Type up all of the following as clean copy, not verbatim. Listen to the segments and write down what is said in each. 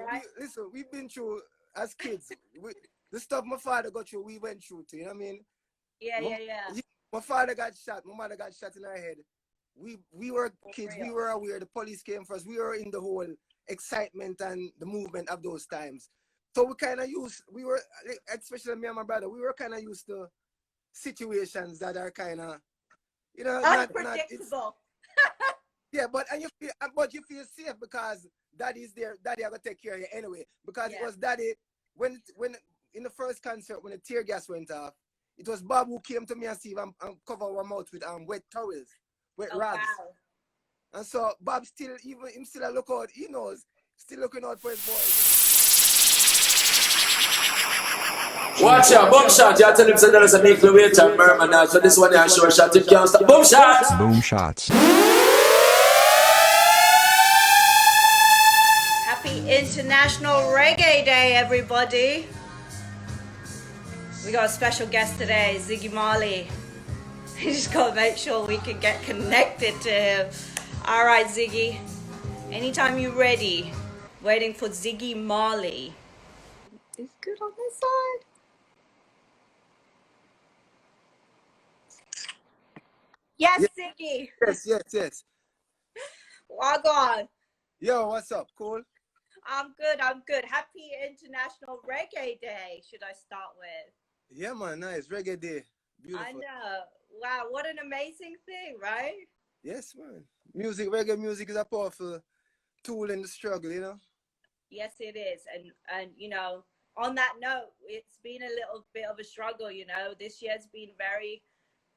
right? Listen, we've been through as kids. The stuff my father got through, we went through too. You know what I mean? Yeah, My, yeah, yeah. my father got shot. My mother got shot in her head. We were For kids. We real. were aware. The police came for us. We were in the whole excitement and the movement of those times. So we kind of used. We were, especially me and my brother. We were kind of used to situations that are kind of, not. It's Unpredictable. yeah, but you feel safe because daddy's there. Daddy are gonna take care of you anyway. Because it Yeah. was daddy when in the first concert when the tear gas went off. It was Bob who came to me and Steve and covered our mouth with wet towels, wet Oh rags. wow. And so Bob still, even him still a look out, he knows, still looking out for his boys. Watch out, boom shot. You tell him say there's a make the way to Merman now. So this one is a short shot. Him can't stop. Boom shots. Boom shots. Happy International Reggae Day, everybody. We got a special guest today, Ziggy Marley. We just gotta make sure we can get connected to him. All right, Ziggy. Anytime you're ready. Waiting for Ziggy Marley. It's good on this side. Yes, Ziggy. Yes. Log on. Yo, what's up? Cool? I'm good. Happy International Reggae Day, should I start with? Yeah, man, nice. Reggae day. Beautiful. I know. Wow, what an amazing thing, right? Yes, man. Reggae music is a powerful tool in the struggle, you know? Yes, it is. And you know, on that note, it's been a little bit of a struggle, you know. This year's been very,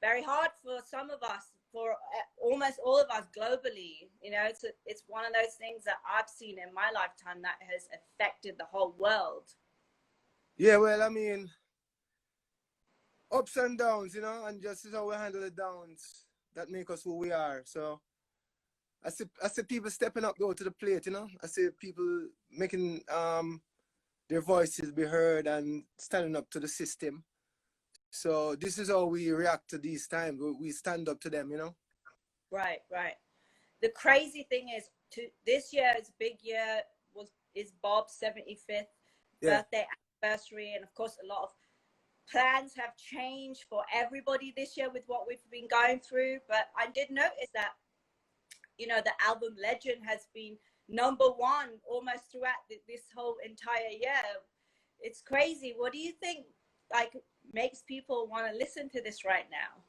very hard for some of us, for almost all of us globally. You know, it's one of those things that I've seen in my lifetime that has affected the whole world. Yeah, well, I mean, ups and downs, you know, and just how we handle the downs that make us who we are. So I see people stepping up though to the plate, you know. I see people making their voices be heard and standing up to the system. So this is how we react to these times. We stand up to them, you know. Right. The crazy thing is, this year's big year is Bob's 75th birthday anniversary, and of course, a lot of plans have changed for everybody this year with what we've been going through. But I did notice that, you know, the album Legend has been #1 almost throughout this whole entire year. It's crazy. What do you think, like, makes people want to listen to this right now?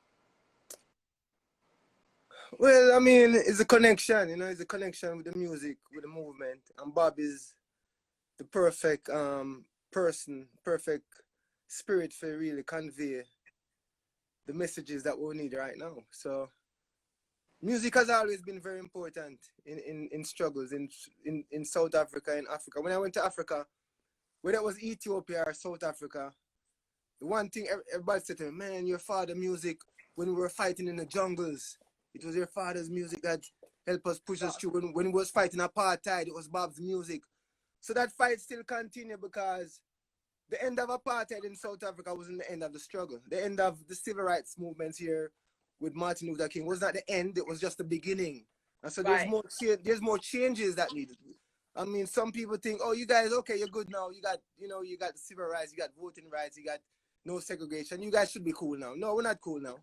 Well, I mean, it's a connection, you know, it's a connection with the music, with the movement. And Bob is the perfect person, perfect spirit for really convey the messages that we need right now. So music has always been very important in struggles in South Africa, in Africa. When I went to Africa, whether it was Ethiopia or South Africa, the one thing everybody said to me, man, your father music, when we were fighting in the jungles, it was your father's music that helped us push us through. When we was fighting apartheid, it was Bob's music. So that fight still continued because the end of apartheid in South Africa wasn't the end of the struggle. The end of the civil rights movements here with Martin Luther King was not the end, it was just the beginning. And so there's more changes that needed. I mean, some people think, oh, you guys, okay, you're good now. You got civil rights, you got voting rights, you got no segregation. You guys should be cool now. No, we're not cool now.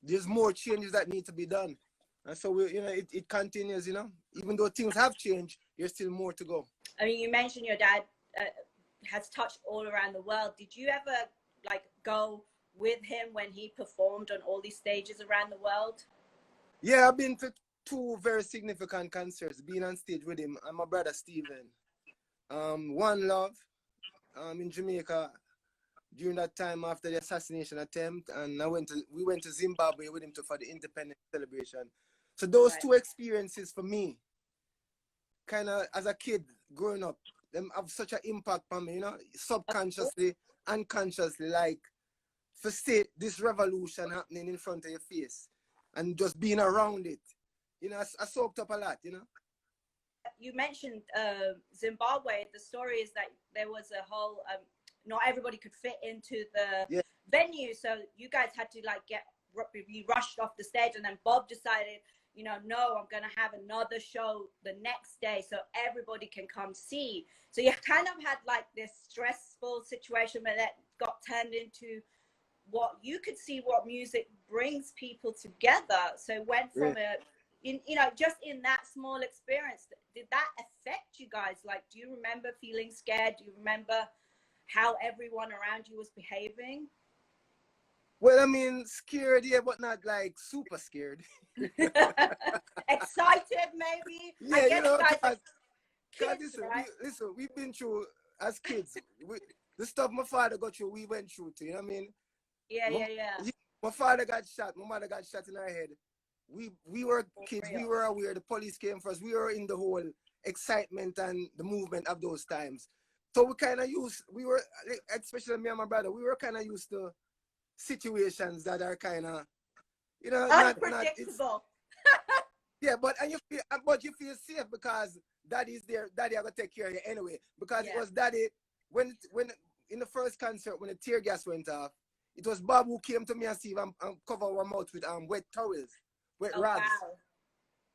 There's more changes that need to be done. And so, it continues, you know. Even though things have changed, there's still more to go. I mean, you mentioned your dad has touched all around the world. Did you ever, like, go with him when he performed on all these stages around the world? Yeah, I've been to 2 very significant concerts, being on stage with him and my brother Steven. One Love in Jamaica during that time after the assassination attempt, and we went to Zimbabwe with him for the independence celebration. So those 2 experiences for me, kind of as a kid growing up, them have such an impact on me, you know, subconsciously, unconsciously, like, to see this revolution happening in front of your face and just being around it. You know, I soaked up a lot, you know. You mentioned Zimbabwe. The story is that there was a whole, not everybody could fit into the venue. So you guys had to, like, be rushed off the stage. And then Bob decided, you know, no, I'm going to have another show the next day so everybody can come see. So you kind of had like this stressful situation where that got turned into what you could see what music brings people together. So it went from you know, just in that small experience, did that affect you guys? Like, do you remember feeling scared? Do you remember how everyone around you was behaving? Well, I mean, scared, yeah, but not like super scared. Excited, maybe. Yeah, I guess you know, guys are because kids, listen, right? we've been through as kids. The stuff my father got through, we went through too. You know what I mean? Yeah. My father got shot. My mother got shot in her head. We were kids. We were aware. The police came for us. We were in the whole excitement and the movement of those times. So we kind of used. We were, especially me and my brother. We were kind of used to situations that are kind of, you know, unpredictable. Yeah, but you feel safe because daddy's there. Daddy are gonna take care of you anyway. Because it was daddy when in the first concert when the tear gas went off. It was Bob who came to me and Steve and cover our mouth with wet towels, wet rags. Wow.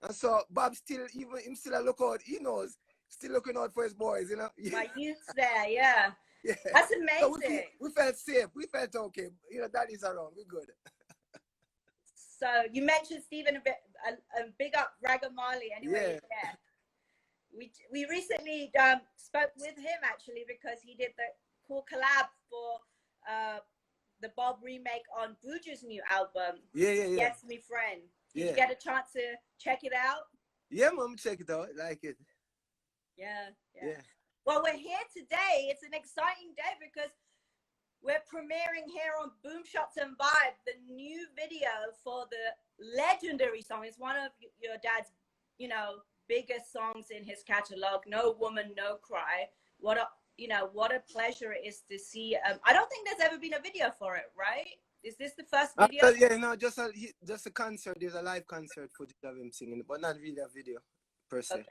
And so Bob still a look out. He knows, still looking out for his boys, you know. My youth's there, yeah. That's amazing. So we felt safe. We felt okay. You know, daddy's around. We're good. So you mentioned Stephen a bit, a big up Ziggy Marley. Anyway, we recently spoke with him actually because he did the cool collab for the Bob remake on Buju's new album. Yes, Me Friend. Did you get a chance to check it out? Yeah, mom, check it out. I like it. Yeah. Well, we're here today. It's an exciting day because we're premiering here on Boom Shots and Vibe the new video for the legendary song. It's one of your dad's, you know, biggest songs in his catalog. No Woman, No Cry. What a pleasure it is to see. I don't think there's ever been a video for it, right? Is this the first video? Yeah, no, just a concert. There's a live concert footage of him singing, but not really a video per se. Okay.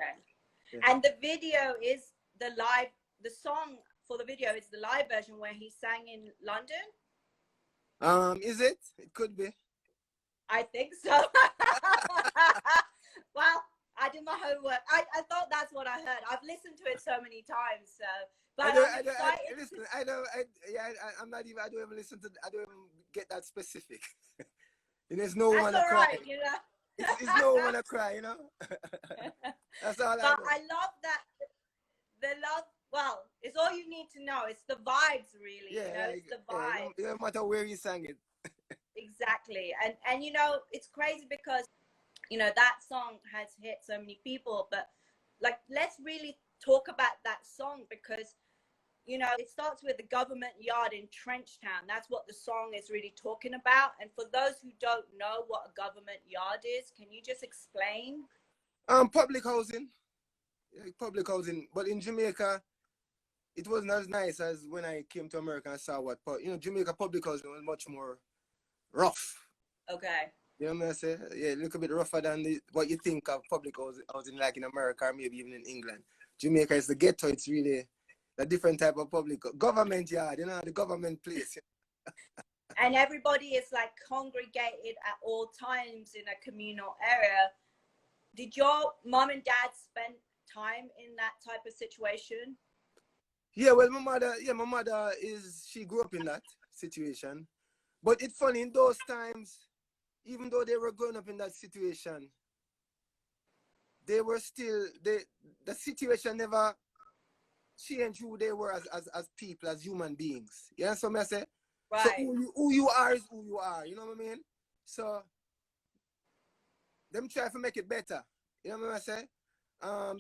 Yeah. And the video is the song for the video is the live version where he sang in London. Is it? It could be. I think so. Well, I did my homework. I thought that's what I heard. I've listened to it so many times. So, but I don't even listen to. I don't even get that specific. And there's no one to cry. Right, you know. It's no one to cry, you know. That's all. But I love that. The love. Well, it's all you need to know. It's the vibes, really. Yeah, you know, it's the vibes. Yeah, no matter where you sang it. Exactly, and you know, it's crazy because, you know, that song has hit so many people. But like, let's really talk about that song because, you know, it starts with the government yard in Trenchtown. That's what the song is really talking about. And for those who don't know what a government yard is, can you just explain? Public housing. Public housing. But in Jamaica, it wasn't as nice as when I came to America and saw what, you know, Jamaica public housing was much more rough. Okay. You know what I'm saying? Yeah, a little bit rougher than what you think of public housing like in America or maybe even in England. Jamaica is the ghetto. It's really a different type of public government yard, you know, the government place. And everybody is like congregated at all times in a communal area. Did your mom and dad spend time in that type of situation? Yeah, well, my mother she grew up in that situation. But it's funny, in those times, even though they were growing up in that situation, they were still, the situation never changed who they were as people, as human beings. You know what I say? Right. So who you are is who you are, you know what I mean? So, them try to make it better. You know what I say?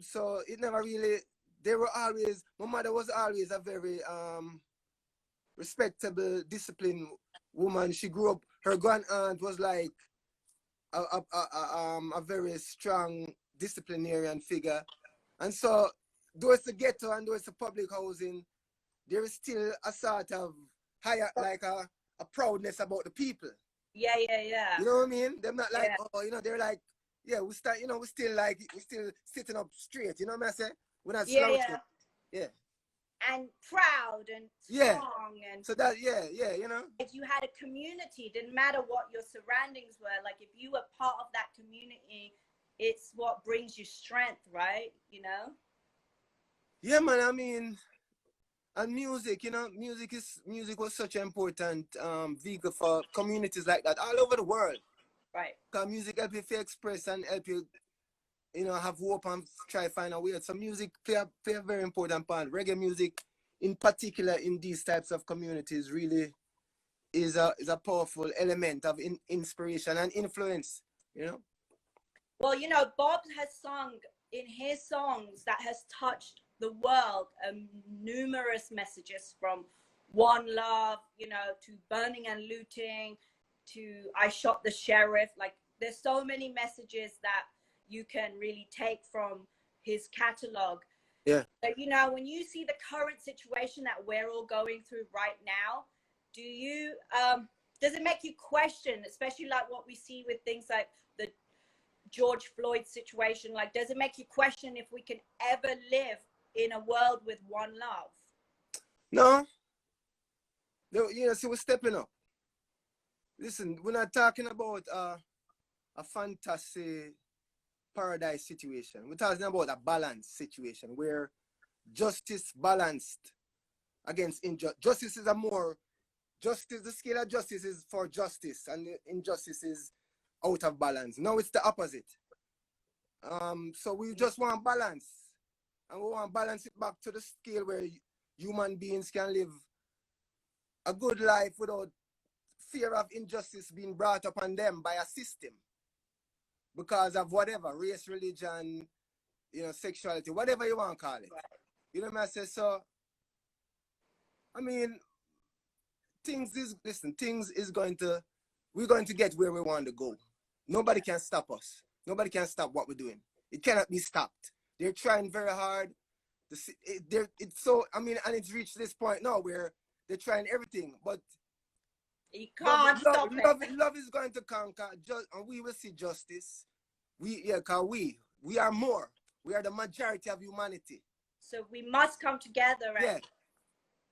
So it never really, my mother was always a very respectable, disciplined woman. She grew up, her grand aunt was like a very strong disciplinarian figure. And so though it's a ghetto and though it's a public housing, there is still a sort of higher, like a proudness about the people. Yeah. You know what I mean? They're not like, oh, you know, they're like, yeah, we're still sitting up straight. You know what I say? We're not slouching. Yeah. and proud and strong. And so that, you know, if you had a community, didn't matter what your surroundings were, like if you were part of that community, it's what brings you strength, right? You know? Yeah, man. I mean, and music, you know, music was such an important vehicle for communities like that all over the world. Right. Because music help you to express and help you, you know, have hope and try to find a way. So music play a very important part. Reggae music, in particular, in these types of communities, really is a powerful element of inspiration and influence. You know. Well, you know, Bob has sung in his songs that has touched the world numerous messages, from one love, you know, to burning and looting, to I shot the sheriff. Like there's so many messages that you can really take from his catalog. Yeah. But you know, when you see the current situation that we're all going through right now, do you does it make you question, especially like what we see with things like the George Floyd situation? Like, does it make you question if we can ever live in a world with one love? No. You know, so we're stepping up. Listen, we're not talking about a fantasy paradise situation. We're talking about a balanced situation where justice balanced against injustice. Justice is the scale of justice is for justice, and injustice is out of balance. Now it's the opposite. So we just want balance, and we want to balance it back to the scale where human beings can live a good life without fear of injustice being brought upon them by a system because of whatever, race, religion, you know, sexuality, whatever you want to call it. Right. You know what I say? So, I mean, we're going to get where we want to go. Nobody can stop us. Nobody can stop what we're doing. It cannot be stopped. They're trying very hard. It's so, I mean, and it's reached this point now where they're trying everything, but you can't stop it. Love is going to conquer, and we will see justice. Because we are more. We are the majority of humanity. So we must come together. And... yeah.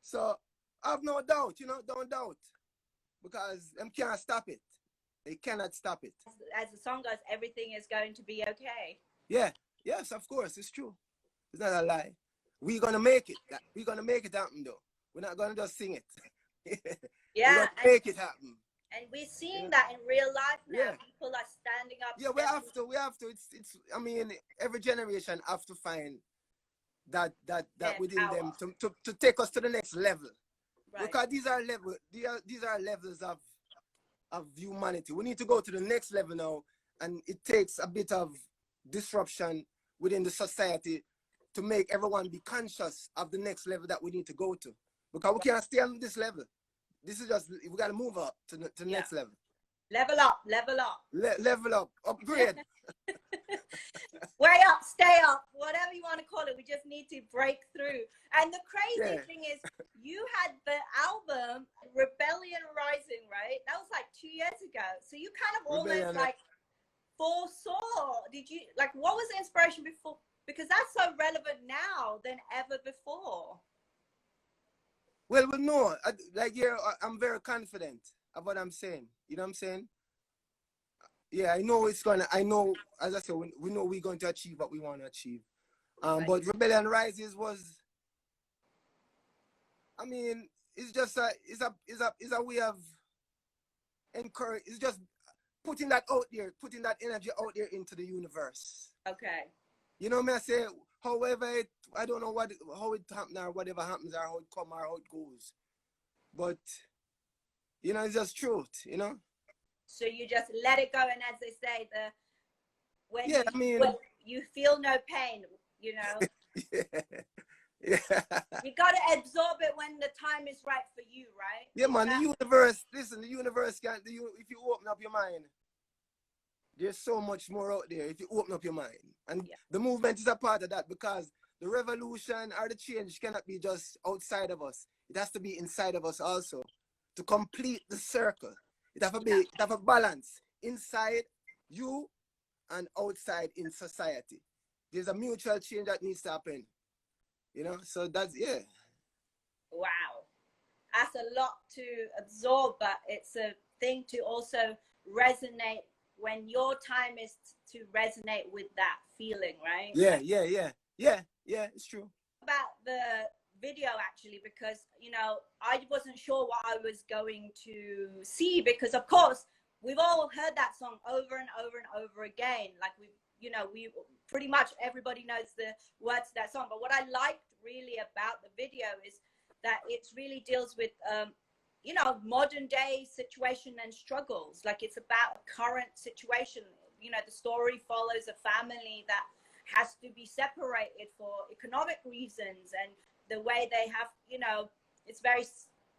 So I have no doubt, you know, don't doubt, because them can't stop it. They cannot stop it. As the song goes, everything is going to be okay. Yeah. Yes, of course, it's true. It's not a lie. We're gonna make it. We're gonna make it happen, though. We're not gonna just sing it. Yeah, we're gonna make it happen. And we're seeing that in real life now. Yeah. People are standing up. Yeah, we have to. It's. I mean, every generation have to find that within power. them to take us to the next level. Right. Because these are levels of humanity. We need to go to the next level now, and it takes a bit of disruption within the society to make everyone be conscious of the next level that we need to go to. Because we can't stay on this level. This is just, we got to move up to the next level. Level up, level up. Level up, upgrade. Way up, stay up, whatever you want to call it. We just need to break through. And the crazy thing is, you had the album Rebellion Rising, right? That was like 2 years ago. So you kind of almost like foresaw. Did you, like, what was the inspiration before? Because that's so relevant now than ever before. Well, no, I'm very confident of what I'm saying. You know what I'm saying? Yeah, I know I know, as I said, we know we're going to achieve what we want to achieve. But Rebellion Rises was, I mean, it's just a way of encourage. It's just putting that out there, putting that energy out there into the universe. Okay. You know what I say? However, I don't know how it happens or whatever happens or how it comes or how it goes. But, you know, it's just truth, you know? So you just let it go, and as they say, when you feel no pain, you know? Yeah. You got to absorb it when the time is right for you, right? Yeah, man, the universe, listen, the universe can't, if you open up your mind, there's so much more out there if you open up your mind. And the movement is a part of that, because the revolution or the change cannot be just outside of us. It has to be inside of us also to complete the circle. It have a balance inside you and outside in society. There's a mutual change that needs to happen. You know, so that's, that's a lot to absorb, but it's a thing to also resonate when your time is to resonate with that feeling, right? Yeah, it's true. About the video actually, because you know, I wasn't sure what I was going to see, because of course we've all heard that song over and over and over again. Like we pretty much everybody knows the words to that song. But what I liked really about the video is that it really deals with you know, modern day situation and struggles. Like it's about a current situation. You know, the story follows a family that has to be separated for economic reasons, and the way they have, you know, it's very,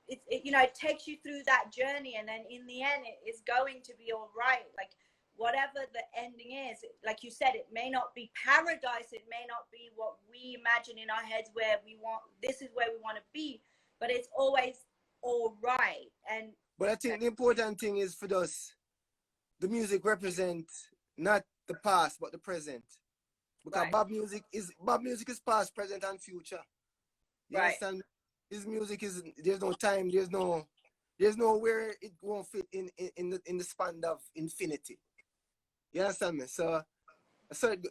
you know, it takes you through that journey, and then in the end it is going to be all right. Like whatever the ending is, like you said, it may not be paradise, it may not be what we imagine in our heads where we want, this is where we want to be, but it's always all right. And but I think the important thing is for us, the music represents not the past but the present. Because right. Bob music is past, present, and future. You right. understand? His music is, there's no time, there's no where it won't fit in the span of infinity. You understand me? So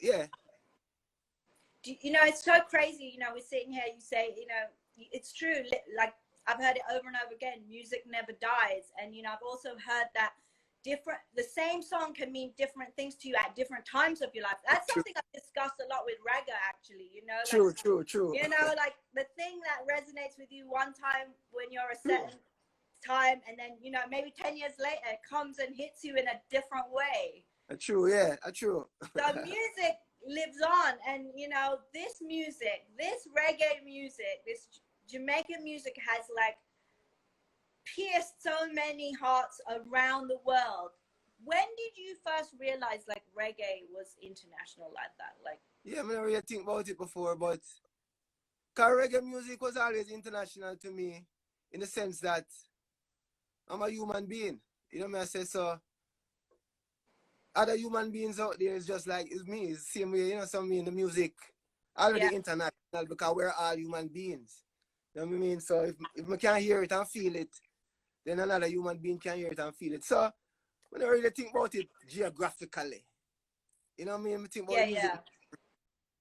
yeah. You know, it's so crazy. You know, we're sitting here, you say, you know, it's true. Like I've heard it over and over again. Music never dies. And you know, I've also heard that the same song can mean different things to you at different times of your life. That's something I've discussed a lot with reggae, actually. You know, like, true. You know, like the thing that resonates with you one time when you're a certain time, and then you know, maybe 10 years later, it comes and hits you in a different way. True, yeah, true. So music lives on, and you know, this music, this reggae music, this Jamaican music has like pierced so many hearts around the world. When did you first realize like reggae was international like that? Like, yeah, I never really think about it before, but cause reggae music was always international to me, in the sense that I'm a human being. You know what I say? So other human beings out there is just like, it's me. It's the same way, you know, some me in the music already international, because we're all human beings. You know what I mean? So if I can't hear it and feel it, then another human being can hear it and feel it. So when I really think about it geographically, you know what I mean? I think about music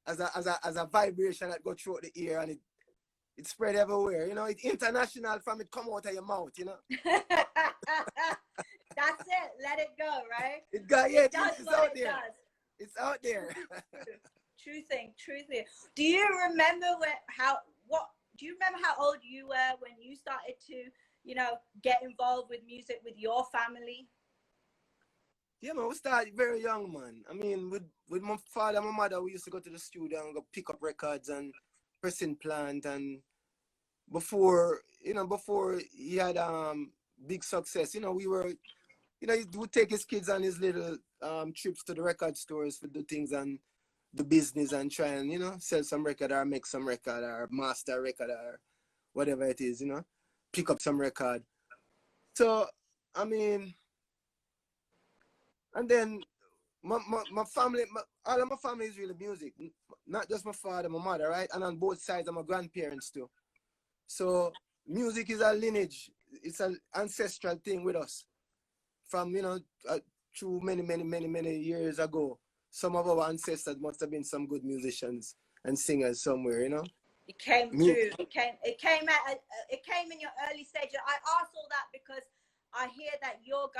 as a vibration that goes through the ear, and it spread everywhere. You know, it's international from it come out of your mouth, you know? That's it. Let it go, right? It does it's out it there. Does. It's out there. True thing. Do you remember do you remember how old you were when you started to, you know, get involved with music with your family? Yeah, man, we started very young, man. I mean, with my father and my mother, we used to go to the studio and go pick up records and pressing plant. And before he had big success, you know, we were, you know, he would take his kids on his little trips to the record stores for the things and the business, and try and, you know, sell some record or make some record or master record or whatever it is, you know, pick up some record. So, I mean, and then my family, all of my family is really music, not just my father, my mother, right? And on both sides of my grandparents too. So music is a lineage, it's an ancestral thing with us from, you know, through many years ago. Some of our ancestors must have been some good musicians and singers somewhere, you know. It came through. It came in your early stage. I asked all that because I hear that you're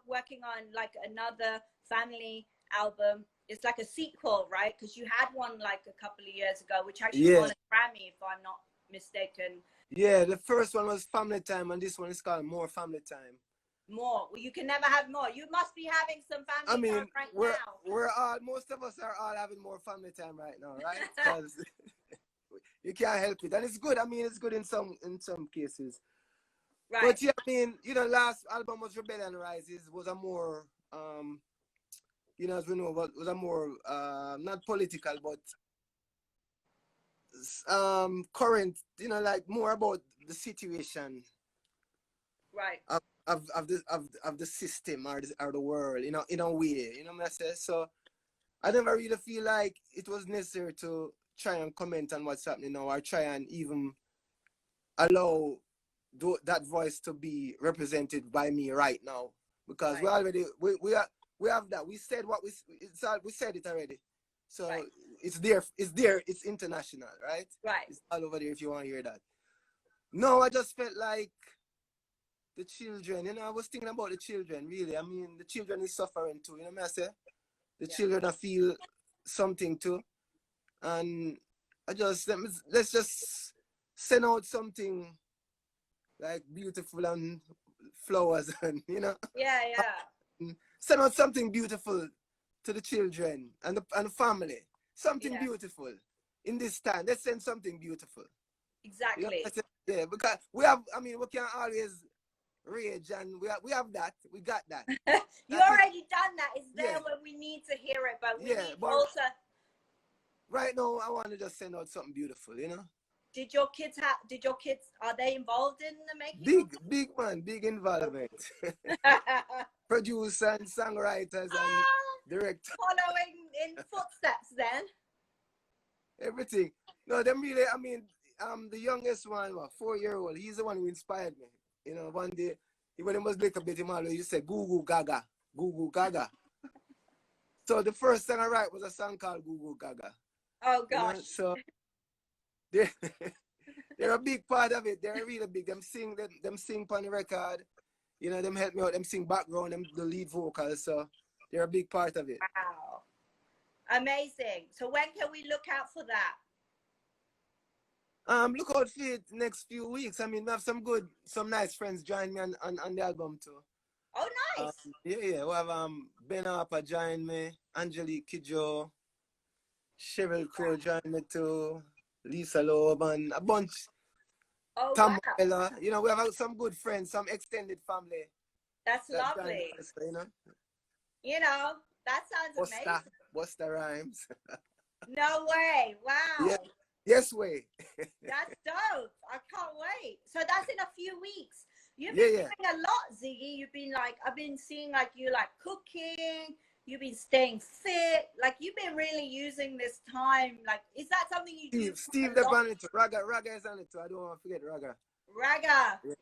working on like another family album. It's like a sequel, right? Because you had one like a couple of years ago, which actually won a Grammy, if I'm not mistaken. Yeah, the first one was Family Time, and this one is called More Family Time. More. Well, you can never have more. You must be having some family time right now. Most of us are all having more family time right now, right? Because you can't help it, and it's good. I mean, it's good in some cases. Right. But yeah, I mean, you know, last album was Rebellion Rises, was a more, you know, as we know, was a more not political, but current. You know, like more about the situation. Right. Of the system or the world, you know, in a way, you know what I say? So I never really feel like it was necessary to try and comment on what's happening now, or try and even allow that voice to be represented by me right now, because Right. we already we have that. We said what we said it already. So Right. it's there, it's international, right? Right. It's all over there if you want to hear that. No, I just felt like the children, I was thinking about the children, really. I mean, the children is suffering too, what I say? The children, I feel something too. And let's just send out something like beautiful and flowers and, Yeah. send out something beautiful to the children and the family. Something beautiful in this time. Let's send something beautiful. Exactly. Yeah, because we can't always rage, and we have that. We got that. You already done that. It's there Yeah. when we need to hear it, but we Yeah, need but also. Right now, I want to just send out something beautiful, Did your kids are they involved in the making? Big man, big involvement. Producer and songwriters and director. Following in footsteps then. Everything. No, them really, the youngest one, 4-year-old, he's the one who inspired me. One day, when he was little bit, he said, Goo Goo Gaga, Goo Goo Gaga. So the first song I write was a song called Goo Goo Gaga. Oh gosh. So they're a big part of it. They're really big. Them sing on the record. Them help me out. Them sing background. Them the lead vocals. So they're a big part of it. Wow. Amazing. So when can we look out for that? Look out for it next few weeks. We have some nice friends join me on the album too. Oh, nice. Yeah. We have Ben Harper join me, Angelique Kidjo, Cheryl Crow join me too, Lisa Loeb, and a bunch. Oh, Tom wow. Miller. We have some good friends, some extended family. That's lovely. Us, that sounds amazing. Busta Rhymes. No way. Wow. Yeah. Yes way. That's dope. I can't wait. So that's in a few weeks. You've been doing a lot, Ziggy. I've been seeing you cooking. You've been staying fit. You've been really using this time. Is that something you do? Steve the on it. Raga is on it too. I don't want to forget Raga.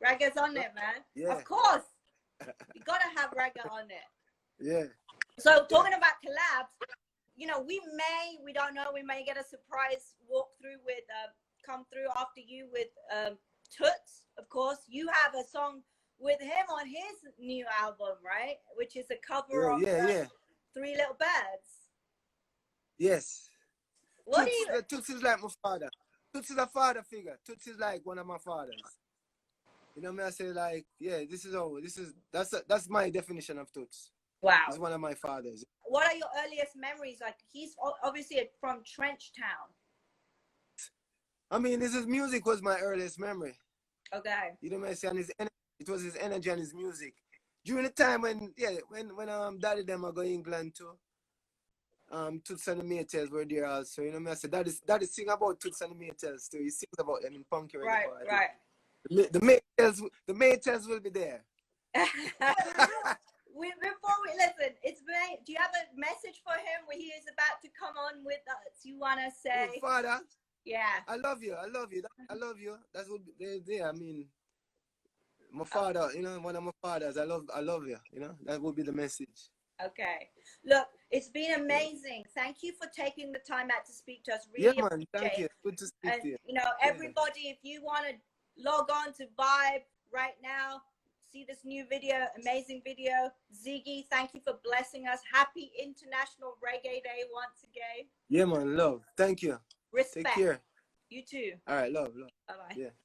Raga's on it, man. Yeah. Of course. You gotta have Raga on it. Yeah. So talking about collabs, we don't know, we may get a surprise walkthrough with come through after you with Toots. Of course, you have a song with him on his new album, right? Which is a cover of Three Little Birds. Yes. What Toots is like my father. Toots is a father figure. Toots is like one of my fathers. I say that's my definition of Toots. Wow. He's one of my fathers. What are your earliest memories? He's obviously from Trenchtown. His music was my earliest memory. Okay. And it was his energy and his music. During the time when Daddy them are going to England too. Toots and the Maytals were there also. I said Daddy sing about Toots and the Maytals too. He sings about them in Punky. Right. The Maytals will be there. Before we listen, do you have a message for him when he is about to come on with us? You want to say, Father? Yeah. I love you. That's what they. My father. One of my fathers. I love you. That would be the message. Okay. Look, it's been amazing. Thank you for taking the time out to speak to us. Really man. Thank you. Good to speak to you. Everybody, if you want to log on to Vibe right now, see this new video, amazing video. Ziggy, thank you for blessing us. Happy International Reggae Day once again. Yeah, man. Love. Thank you. Respect. Take care. You too. All right. Love. Bye-bye. Yeah.